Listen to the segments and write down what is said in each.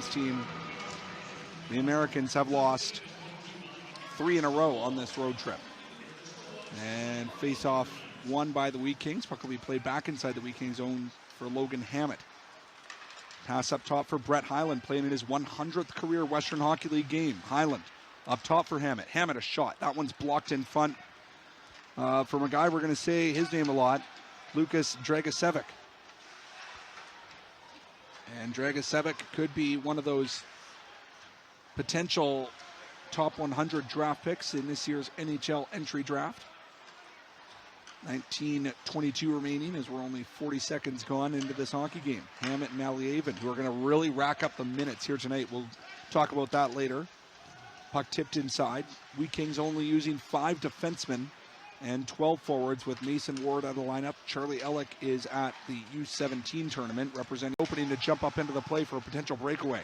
Team, the Americans have lost 3 in a row on this road trip. And face-off won by the Wheat Kings. Puck will be played back inside the Wheat Kings zone for Logan Hammett. Pass up top for Brett Hyland, playing in his 100th career Western Hockey League game. Hyland up top for Hammett. Hammett a shot. That one's blocked in front from a guy we're going to say his name a lot, Lukas Dragicevic. And Dragicevic could be one of those potential top 100 draft picks in this year's NHL entry draft. 19:22 remaining as we're only 40 seconds gone into this hockey game. Hammett and Malyavan, who are going to really rack up the minutes here tonight. We'll talk about that later. Puck tipped inside. Wheat Kings only using 5 defensemen and 12 forwards with Mason Ward out of the lineup. Charlie Ellick is at the U17 tournament, representing opening to jump up into the play for a potential breakaway.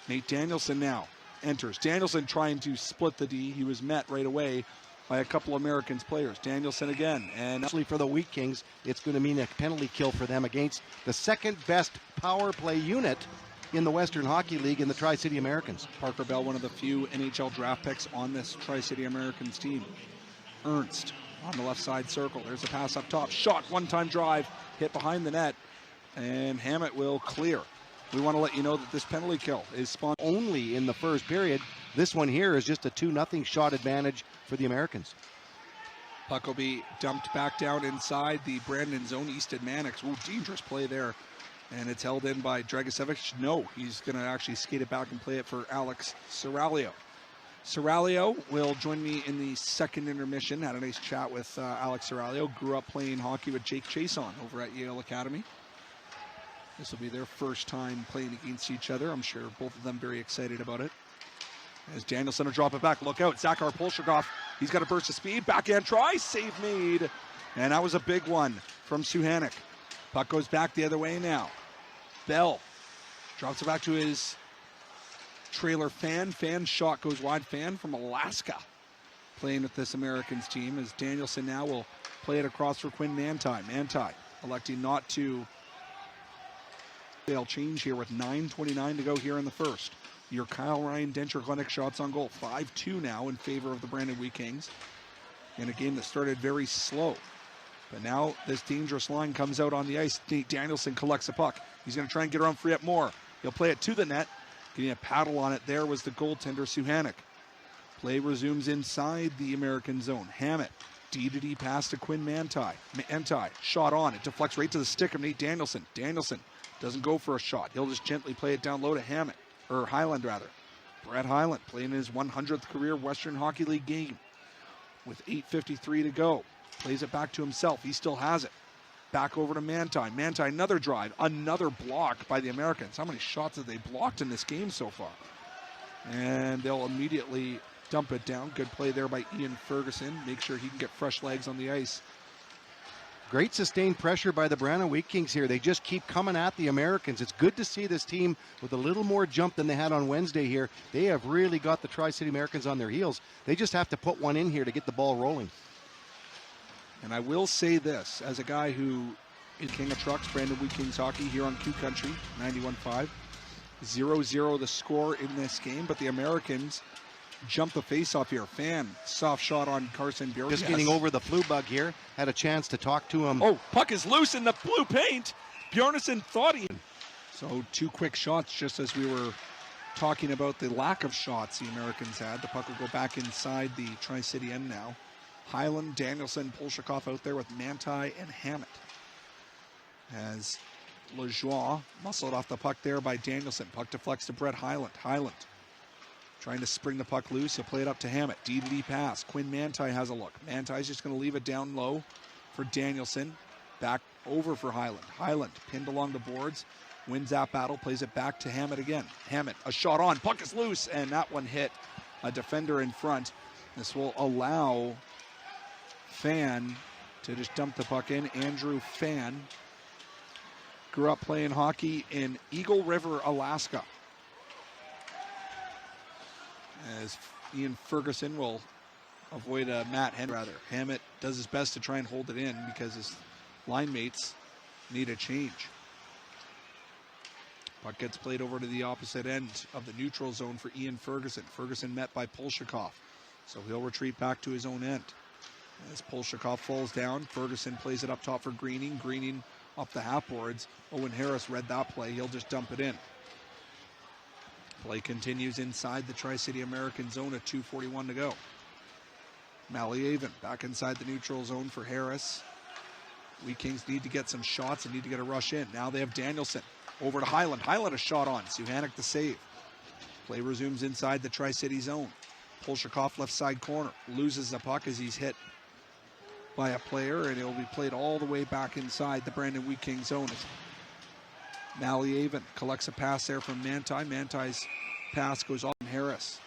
Nate Danielson now enters. Danielson trying to split the D. He was met right away by a couple Americans players. Danielson again. And actually for the Wheat Kings, it's going to mean a penalty kill for them against the second best power play unit in the Western Hockey League in the Tri-City Americans. Parker Bell, one of the few NHL draft picks on this Tri-City Americans team. Ernst on the left side circle. There's a pass up top. Shot, one-time drive, hit behind the net, and Hammett will clear. We want to let you know that this penalty kill is spawned only in the first period. This one here is just a 2-0 shot advantage for the Americans. Puck will be dumped back down inside the Brandon zone. Easton Mannix. Ooh, dangerous play there. And it's held in by Dragicevic. No, he's going to actually skate it back and play it for Alex Serralio. Serralio will join me in the second intermission. Had a nice chat with Alex Serralio. Grew up playing hockey with Jake Chason over at Yale Academy. This will be their first time playing against each other. I'm sure both of them very excited about it. As Danielson will drop it back. Look out, Zakhar Polshakov. He's got a burst of speed. Backhand try. Save made. And that was a big one from Suhanik. Puck goes back the other way now. Bell drops it back to his trailer Fan. Fan shot goes wide. Fan from Alaska playing with this Americans team as Danielson now will play it across for Quinn Manti. Manti electing not to. They'll change here with 9:29 to go here in the first. Your Kyle Ryan Denture Clinic shots on goal. 5-2 now in favor of the Brandon Wheat Kings. In a game that started very slow. But now this dangerous line comes out on the ice. Danielson collects the puck. He's going to try and get around free up more. He'll play it to the net. Getting a paddle on it there was the goaltender Suhanik. Play resumes inside the American zone. Hammett. D-to-D pass to Quinn Manti. Manti shot on. It deflects right to the stick of Nate Danielson. Danielson doesn't go for a shot. He'll just gently play it down low to Hammett. Or Hyland, rather. Brett Hyland playing his 100th career Western Hockey League game. With 8:53 to go. Plays it back to himself. He still has it. Back over to Manti. Manti, another drive. Another block by the Americans. How many shots have they blocked in this game so far? And they'll immediately dump it down. Good play there by Ian Ferguson. Make sure he can get fresh legs on the ice. Great sustained pressure by the Brandon Wheat Kings here. They just keep coming at the Americans. It's good to see this team with a little more jump than they had on Wednesday here. They have really got the Tri-City Americans on their heels. They just have to put one in here to get the ball rolling. And I will say this, as a guy who is king of trucks, Brandon Wheat Kings hockey here on Q Country, 91.5. 0-0 the score in this game, but the Americans jump the face-off here. Fan, soft shot on Carson Bureau. Just getting over the flu bug here. Had a chance to talk to him. Oh, puck is loose in the blue paint. Bjornsson thought he... So 2 quick shots just as we were talking about the lack of shots the Americans had. The puck will go back inside the Tri-City end now. Hyland, Danielson, Polshakov out there with Manti and Hammett. As Lajoie muscled off the puck there by Danielson. Puck deflects to Brett Hyland. Hyland trying to spring the puck loose. He'll play it up to Hammett. D-to-D pass. Quinn Manti has a look. Manti's just going to leave it down low for Danielson. Back over for Hyland. Hyland pinned along the boards. Wins that battle. Plays it back to Hammett again. Hammett, a shot on. Puck is loose. And that one hit a defender in front. This will allow Fan to just dump the puck in. Andrew Fan grew up playing hockey in Eagle River, Alaska. As Ian Ferguson will avoid Matt Henry. Hammett does his best to try and hold it in because his line mates need a change. Puck gets played over to the opposite end of the neutral zone for Ian Ferguson. Ferguson met by Polshikov, so he'll retreat back to his own end. As Polshikov falls down, Ferguson plays it up top for Greening. Greening up the half boards. Owen Harris read that play. He'll just dump it in. Play continues inside the Tri-City American zone at 2:41 to go. Malyaven back inside the neutral zone for Harris. Wheat Kings need to get some shots and need to get a rush in. Now they have Danielson over to Highland. Highland a shot on. Suhanik the save. Play resumes inside the Tri-City zone. Polshikov left side corner. Loses the puck as he's hit by a player, and it will be played all the way back inside the Brandon Wheat Kings zone. Malyaven collects a pass there from Manti. Manti's pass goes off. Harris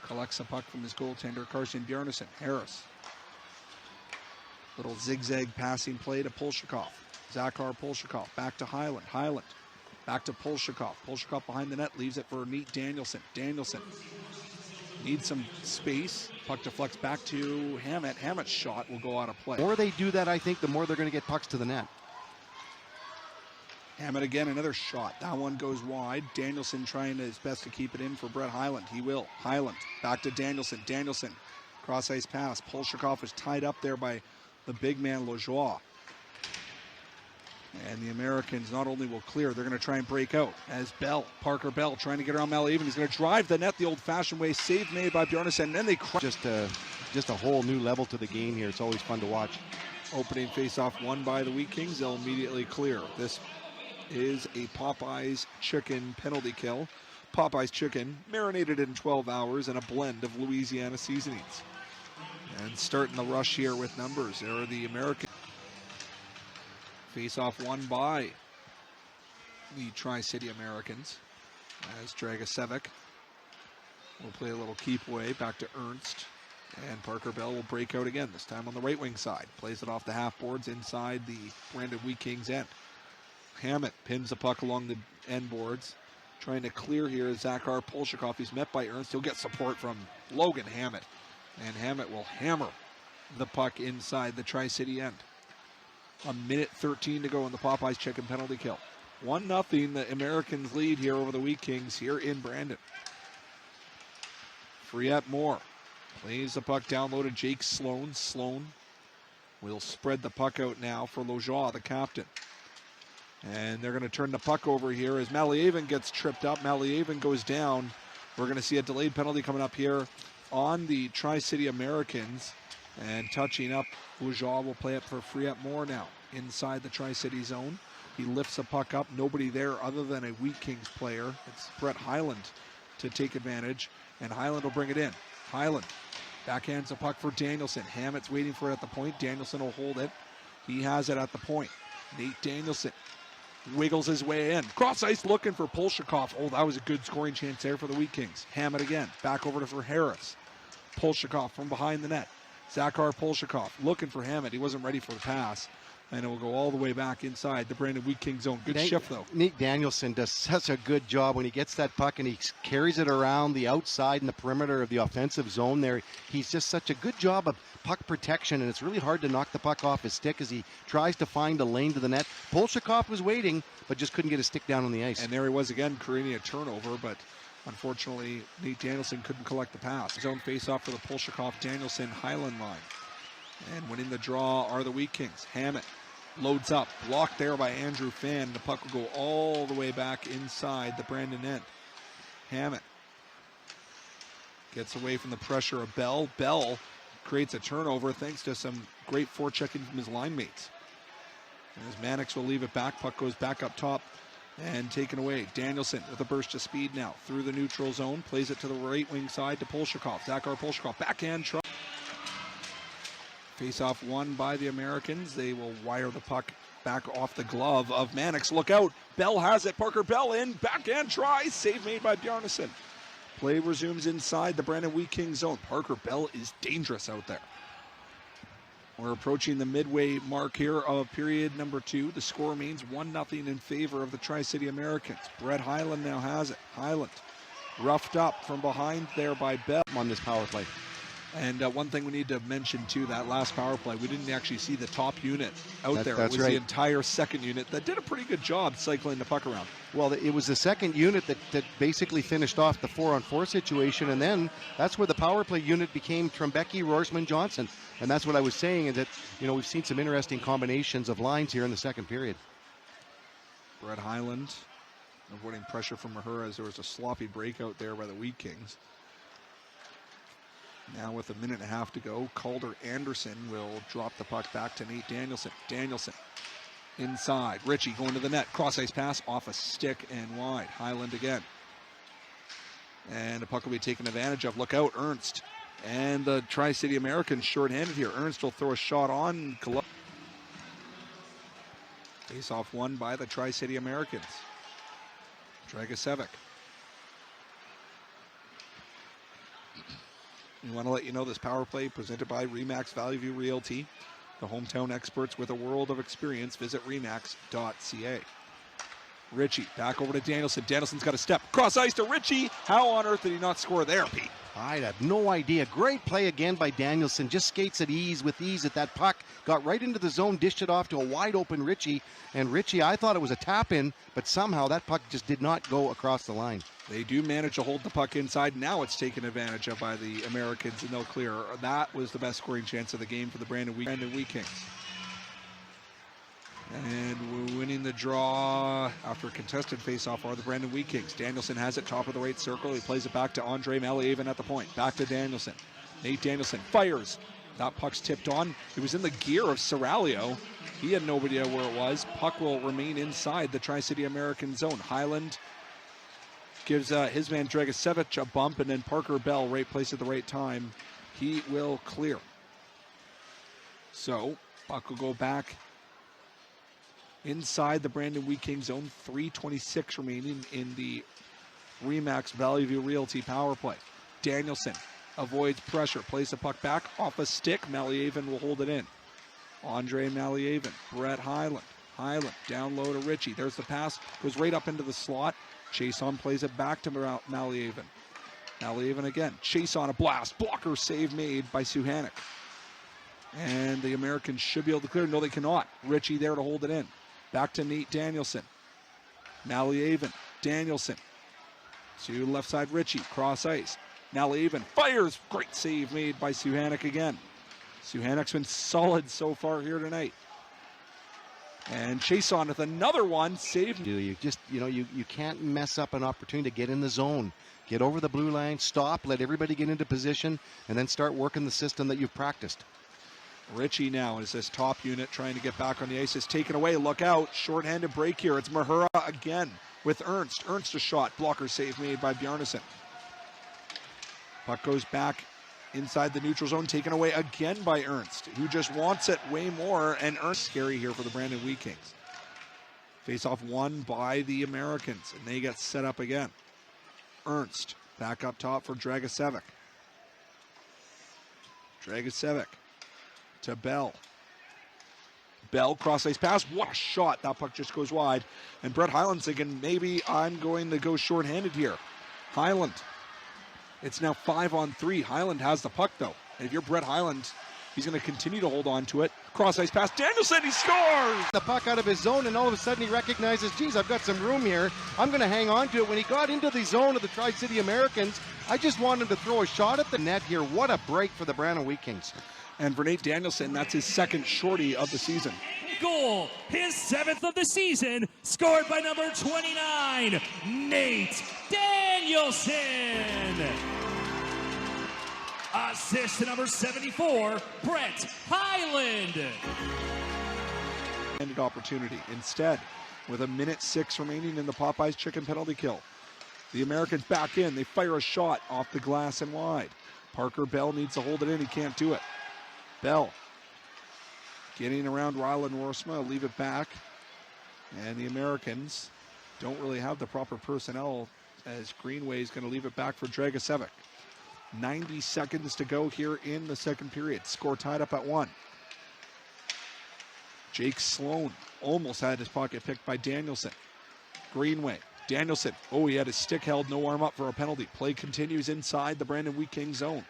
collects a puck from his goaltender, Carson Bjarnason. Harris. Little zigzag passing play to Polshikov. Zakhar Polshikov back to Highland. Highland back to Polshikov. Polshikov behind the net, leaves it for Nate Danielson. Danielson needs some space. Puck deflects back to Hammett. Hammett's shot will go out of play. The more they do that, I think, the more they're going to get pucks to the net. Hammett again, another shot. That one goes wide. Danielson trying his best to keep it in for Brett Highland. He will. Highland back to Danielson. Danielson, cross ice pass. Polshikov was tied up there by the big man Lajoie. And the Americans not only will clear, they're going to try and break out as Parker Bell, trying to get around Malyaven. He's going to drive the net the old-fashioned way. Save made by Bjarnason, and then they just a whole new level to the game here. It's always fun to watch. Opening face-off won by the Wheat Kings. They'll immediately clear. This is a Popeyes chicken penalty kill. Popeyes chicken marinated in 12 hours in a blend of Louisiana seasonings. And starting the rush here with numbers. There are the American. Face-off won by the Tri-City Americans as Dragicevic will play a little keep away back to Ernst. And Parker Bell will break out again, this time on the right wing side. Plays it off the half boards inside the Brandon Wheat Kings end. Hammett pins the puck along the end boards. Trying to clear here is Zakhar Polshikov. He's met by Ernst. He'll get support from Logan Hammett. And Hammett will hammer the puck inside the Tri-City end. 1:13 to go in the Popeyes chicken penalty kill. 1-0, the Americans lead here over the Wheat Kings here in Brandon. Friette Moore plays the puck down low to Jake Sloan. Sloan will spread the puck out now for Lajoie, the captain. And they're going to turn the puck over here as Malyaven gets tripped up. Malyaven goes down. We're going to see a delayed penalty coming up here on the Tri-City Americans. And touching up, Lajoie will play it for Friette Moore now inside the Tri-City zone. He lifts the puck up. Nobody there other than a Wheat Kings player. It's Brett Highland to take advantage. And Highland will bring it in. Highland backhands the puck for Danielson. Hammett's waiting for it at the point. Danielson will hold it. He has it at the point. Nate Danielson wiggles his way in. Cross ice looking for Polshikov. Oh, that was a good scoring chance there for the Wheat Kings. Hammett again. Back over to for Harris. Polshikov from behind the net. Zakhar Polshikov looking for Hammett. He wasn't ready for the pass. And it will go all the way back inside the Brandon Wheat Kings zone. Good shift, though. Nate Danielson does such a good job when he gets that puck and he carries it around the outside and the perimeter of the offensive zone there. He's just such a good job of puck protection, and it's really hard to knock the puck off his stick as he tries to find a lane to the net. Polshikov was waiting, but just couldn't get his stick down on the ice. And there he was again, creating a turnover, but unfortunately, Nate Danielson couldn't collect the pass. His own face-off for the Polshikov-Danielson Highland line. And winning the draw are the Wheat Kings. Hammett loads up, blocked there by Andrew Fan. The puck will go all the way back inside the Brandon end. Hammett gets away from the pressure of Bell. Bell creates a turnover thanks to some great forechecking from his line mates. As Mannix will leave it back, puck goes back up top and taken away. Danielson with a burst of speed now through the neutral zone, plays it to the right wing side to Polshikov. Zakhar Polshikov, backhand try. Face-off won by the Americans. They will wire the puck back off the glove of Mannix. Look out. Bell has it. Parker Bell in. Backhand try. Save made by Bjarnason. Play resumes inside the Brandon Wheat Kings zone. Parker Bell is dangerous out there. We're approaching the midway mark here of period number 2. The score remains 1-0 in favor of the Tri-City Americans. Brett Highland now has it. Highland roughed up from behind there by Bell. On this power play. And one thing we need to mention too, that last power play, we didn't actually see the top unit out there. That's it was right. the entire second unit that did a pretty good job cycling the puck around. Well, it was the second unit that basically finished off the 4-on-4 situation, and then that's where the power play unit became Trembecki, Rorsman, Johnson. And that's what I was saying, is that, we've seen some interesting combinations of lines here in the second period. Brett Highland avoiding pressure from Mahura as there was a sloppy breakout there by the Wheat Kings. Now with a minute and a half to go, Calder Anderson will drop the puck back to Nate Danielson. Danielson inside. Ritchie going to the net. Cross-ice pass off a stick and wide. Highland again. And the puck will be taken advantage of. Look out, Ernst. And the Tri-City Americans shorthanded here. Ernst will throw a shot on. Face-off won by the Tri-City Americans. Dragicevic. We want to let you know this power play presented by RE/MAX Valley View Realty, the hometown experts with a world of experience. Visit remax.ca. Ritchie back over to Danielson. Danielson's got a step cross ice to Ritchie. How on earth did he not score there, Pete? I have no idea. Great play again by Danielson. Just skates at ease at that puck. Got right into the zone, dished it off to a wide open Ritchie. And Ritchie, I thought it was a tap in, but somehow that puck just did not go across the line. They do manage to hold the puck inside. Now it's taken advantage of by the Americans, and they'll clear. That was the best scoring chance of the game for the Brandon Wheat Kings. And we're winning the draw after a contested faceoff are the Brandon Wheat Kings. Danielson has it top of the right circle. He plays it back to Andre Malieven at the point. Back to Danielson. Nate Danielson fires. That puck's tipped on. It was in the gear of Serralio. He had no idea where it was. Puck will remain inside the Tri-City American zone. Highland gives his man Dragicevic a bump, and then Parker Bell, right place at the right time. He will clear. So, puck will go back inside the Brandon Wheat Kings zone. 3:26 remaining in the RE/MAX Valley View Realty power play. Danielson avoids pressure, plays the puck back off a stick. Malieven will hold it in. Andre Malieven, Brett Highland. Highland down low to Ritchie. There's the pass, goes right up into the slot. Chason plays it back to Malieven. Malieven again. Chase on a blast. Blocker save made by Suhanik. And the Americans should be able to clear. No, they cannot. Ritchie there to hold it in. Back to Nate Danielson. Malieven. Danielson. To left side Ritchie. Cross ice. Malieven fires. Great save made by Suhanik again. Suhanik's been solid so far here tonight. And Chason with another one. Save. You just, you can't mess up an opportunity to get in the zone. Get over the blue line, stop, let everybody get into position, and then start working the system that you've practiced. Ritchie now is this top unit trying to get back on the ice. Is taken away. Look out. Shorthanded break here. It's Mahura again with Ernst. Ernst a shot. Blocker save made by Bjarnason. Puck goes back inside the neutral zone. Taken away again by Ernst, who just wants it way more. And Ernst scary here for the Brandon Wheat Kings. Face-off won by the Americans, and they get set up again. Ernst back up top for Dragicevic. Dragicevic to Bell. Bell cross-ice pass. What a shot. That puck just goes wide. And Brett Highland's thinking, maybe I'm going to go shorthanded here. Highland. It's now 5-on-3. Highland has the puck, though. And if you're Brett Highland, he's going to continue to hold on to it. Cross-ice pass. Danielson, he scores! The puck out of his zone, and all of a sudden he recognizes, geez, I've got some room here. I'm going to hang on to it. When he got into the zone of the Tri-City Americans, I just want him to throw a shot at the net here. What a break for the Brandon Wheat Kings. And for Nate Danielson, that's his second shorty of the season. Goal, his 7th of the season, scored by number 29, Nate Danielson. Assist to number 74, Brett Highland. Ended opportunity. Instead, with a minute 6 remaining in the Popeyes chicken penalty kill, the Americans back in. They fire a shot off the glass and wide. Parker Bell needs to hold it in. He can't do it. Bell getting around Ryland Rorsma, leave it back. And the Americans don't really have the proper personnel, as Greenway is going to leave it back for Dragicevic. 90 seconds to go here in the second period. Score tied up at 1. Jake Sloan almost had his pocket picked by Danielson. Greenway. Danielson. Oh, he had his stick held, no arm up for a penalty. Play continues inside the Brandon Wheat Kings zone.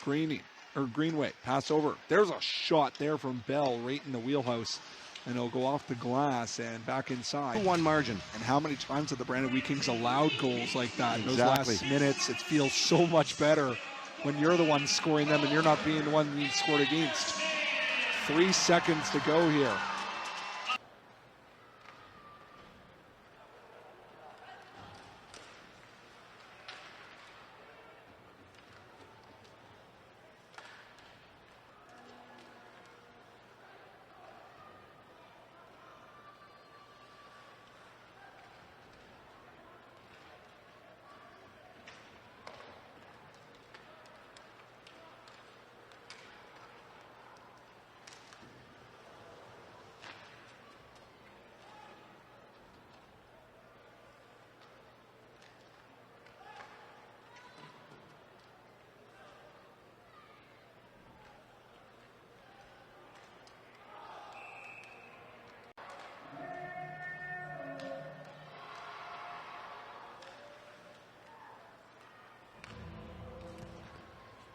Greenway. Pass over. There's a shot there from Bell right in the wheelhouse. And it'll go off the glass and back inside. 1 margin. And how many times have the Brandon Wheat Kings allowed goals like that? Exactly. Those last minutes, it feels so much better when you're the one scoring them and you're not being the one being scored against. 3 seconds to go here.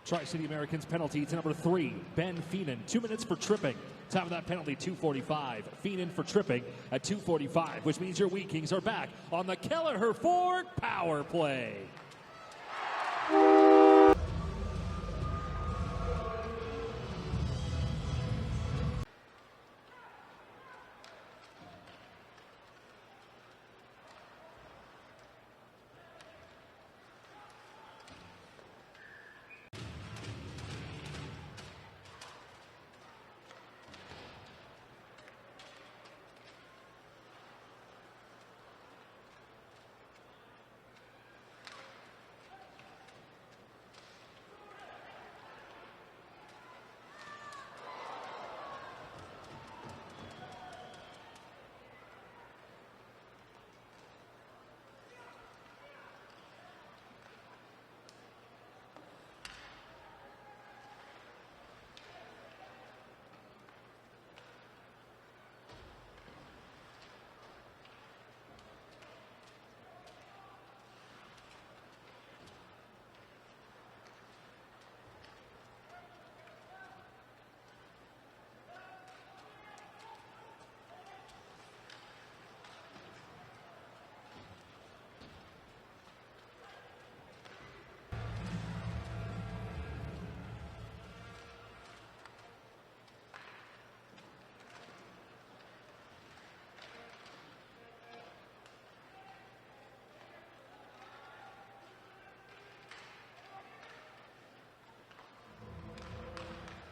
Tri-City Americans penalty to number 3, Ben Feenan. 2 minutes for tripping. Time of that penalty, 2:45. Feenan for tripping at 2:45, which means your Wheat Kings are back on the Kelleher Ford power play.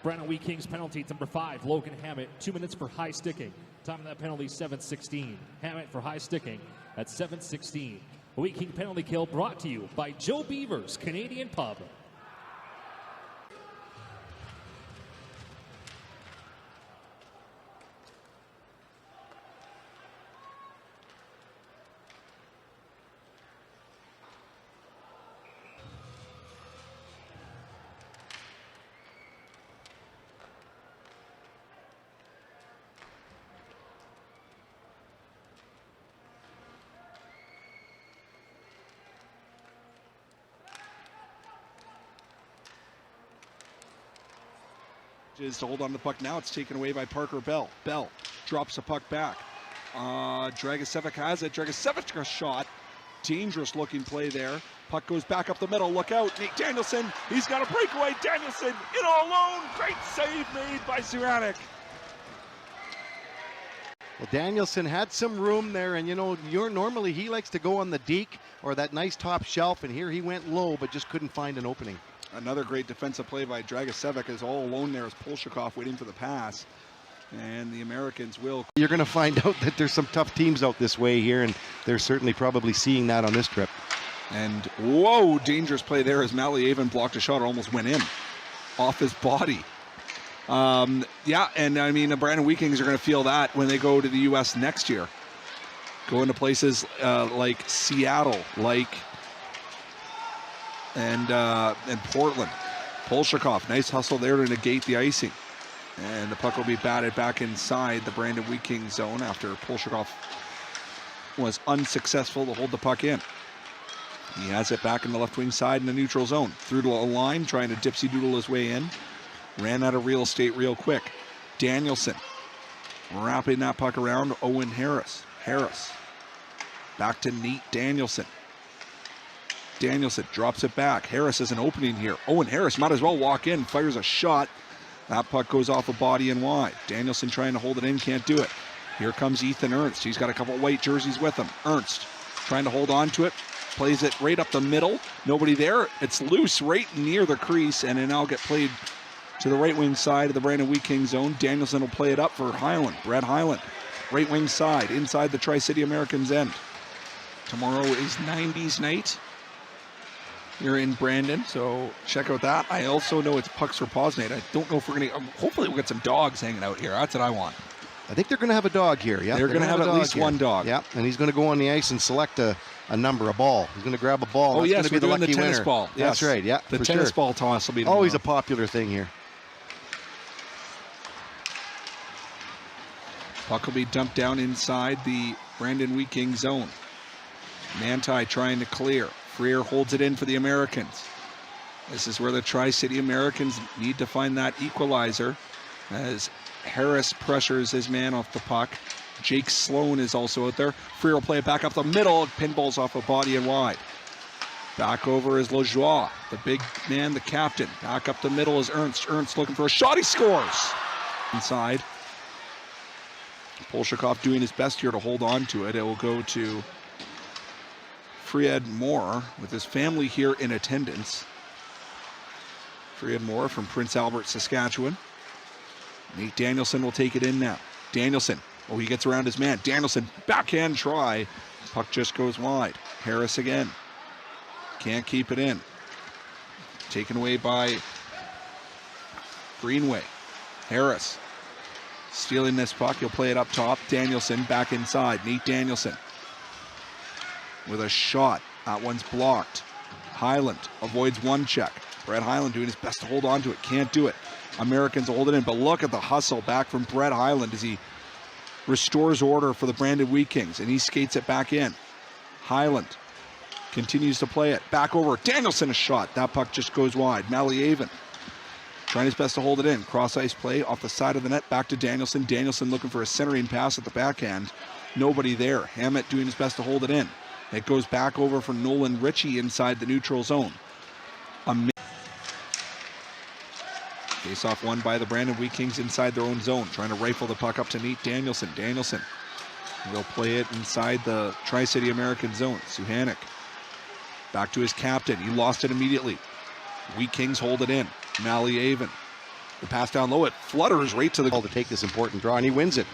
Brandon Wheat Kings penalty number 5, Logan Hammett. 2 minutes for high sticking. Time of that penalty, 7:16. Hammett for high sticking at 7:16. A Wheat King penalty kill brought to you by Joe Beaver's Canadian Pub. Is to hold on to the puck now. It's taken away by Parker Bell. Bell drops the puck back. Dragicevic has it. Dragicevic a shot. Dangerous looking play there. Puck goes back up the middle. Look out. Nate Danielson. He's got a breakaway. Danielson in all alone. Great save made by Ceranek. Well, Danielson had some room there, and normally he likes to go on the deke or that nice top shelf, and here he went low but just couldn't find an opening. Another great defensive play by Dragicevic is all alone there as Polshikov waiting for the pass. And the Americans will. You're going to find out that there's some tough teams out this way here, and they're certainly probably seeing that on this trip. And whoa, dangerous play there as Malyavan blocked a shot, almost went in off his body. Yeah, and I mean, the Brandon Wheat Kings are going to feel that when they go to the U.S. next year. Go into places like Seattle, and Portland. Polshikov, nice hustle there to negate the icing. And the puck will be batted back inside the Brandon Wheat Kings zone after Polshikov was unsuccessful to hold the puck in. He has it back in the left wing side in the neutral zone. Through to a line, trying to dipsy doodle his way in. Ran out of real estate real quick. Danielson wrapping that puck around. Owen Harris. Harris back to Nate Danielson. Danielson drops it back. Harris has an opening here. Owen Harris might as well walk in. Fires a shot. That puck goes off a body and wide. Danielson trying to hold it in. Can't do it. Here comes Ethan Ernst. He's got a couple white jerseys with him. Ernst trying to hold on to it. Plays it right up the middle. Nobody there. It's loose right near the crease, and it now get played to the right wing side of the Brandon Wheat Kings zone. Danielson will play it up for Highland. Brett Highland. Right wing side, inside the Tri-City Americans end. Tomorrow is 90s night here in Brandon, so check out that. I also know it's Pucks for Paws night. I don't know if we're going to, hopefully we'll get some dogs hanging out here. That's what I want. I think they're going to have a dog here. Yeah, they're going to have at least one dog. Yeah, and he's going to go on the ice and select a number, a ball. He's going to grab a ball. Oh, that's yes, going to be we're the doing lucky the tennis winner. ball. Yes. That's right, yeah. The tennis ball toss will be tomorrow. Always a popular thing here. Puck will be dumped down inside the Brandon Wheat Kings zone. Manti trying to clear. Freer holds it in for the Americans. This is where the Tri-City Americans need to find that equalizer as Harris pressures his man off the puck. Jake Sloan is also out there. Freer will play it back up the middle. Pinballs off a body and wide. Back over is Lajoie, the big man, the captain. Back up the middle is Ernst. Ernst looking for a shot. He scores. Inside. Polshikov doing his best here to hold on to it. It will go to Fried Moore with his family here in attendance. Fried Moore from Prince Albert, Saskatchewan. Nate Danielson will take it in now. Danielson, oh, he gets around his man. Danielson, backhand try. Puck just goes wide. Harris again. Can't keep it in. Taken away by Greenway. Harris stealing this puck. He'll play it up top. Danielson back inside. Nate Danielson with a shot. That one's blocked. Highland avoids one check. Brett Highland doing his best to hold on to it. Can't do it. Americans will hold it in, but look at the hustle back from Brett Highland as he restores order for the Brandon Wheat Kings, and he skates it back in. Highland continues to play it. Back over. Danielson a shot. That puck just goes wide. Malieven trying his best to hold it in. Cross ice play off the side of the net. Back to Danielson. Danielson looking for a centering pass at the backhand. Nobody there. Hammett doing his best to hold it in. It goes back over for Nolan Ritchie inside the neutral zone. Face-off won by the Brandon Wheat Kings inside their own zone. Trying to rifle the puck up to Nate Danielson. Danielson will play it inside the Tri-City American zone. Suhanik back to his captain. He lost it immediately. Wheat Kings hold it in. Malieven. The pass down low. It flutters right to the goal To take this important draw, and he wins it.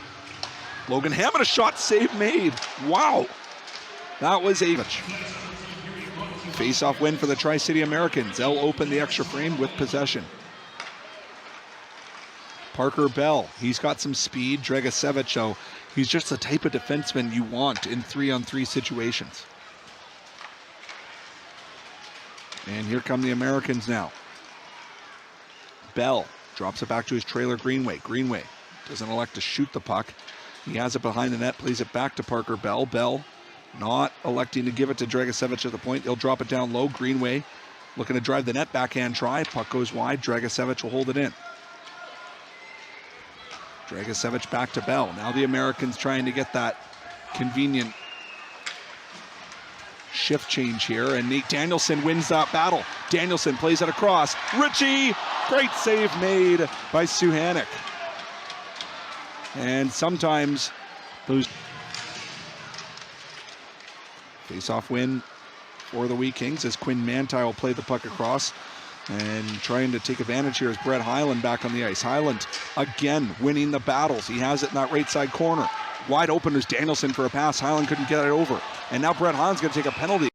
Logan Hammett, a shot, save made. Wow. That was a face-off win for the Tri-City Americans. They'll open the extra frame with possession. Parker Bell, he's got some speed. Dragicevic, so he's just the type of defenseman you want in 3-on-3 situations. And here come the Americans now. Bell drops it back to his trailer, Greenway. Greenway doesn't elect to shoot the puck. He has it behind the net, plays it back to Parker Bell. Bell not electing to give it to Dragicevic at the point. He'll drop it down low. Greenway looking to drive the net, backhand try. Puck goes wide. Dragicevic will hold it in. Dragicevic back to Bell. Now the Americans trying to get that convenient shift change here, and Nate Danielson wins that battle. Danielson plays it across. Ritchie, great save made by Suhanik. And sometimes those face-off win for the Wheat Kings as Quinn Manti will play the puck across. And trying to take advantage here is Brett Highland back on the ice. Highland again winning the battles. He has it in that right side corner. Wide open is Danielson for a pass. Highland couldn't get it over. And now Brett Highland's going to take a penalty.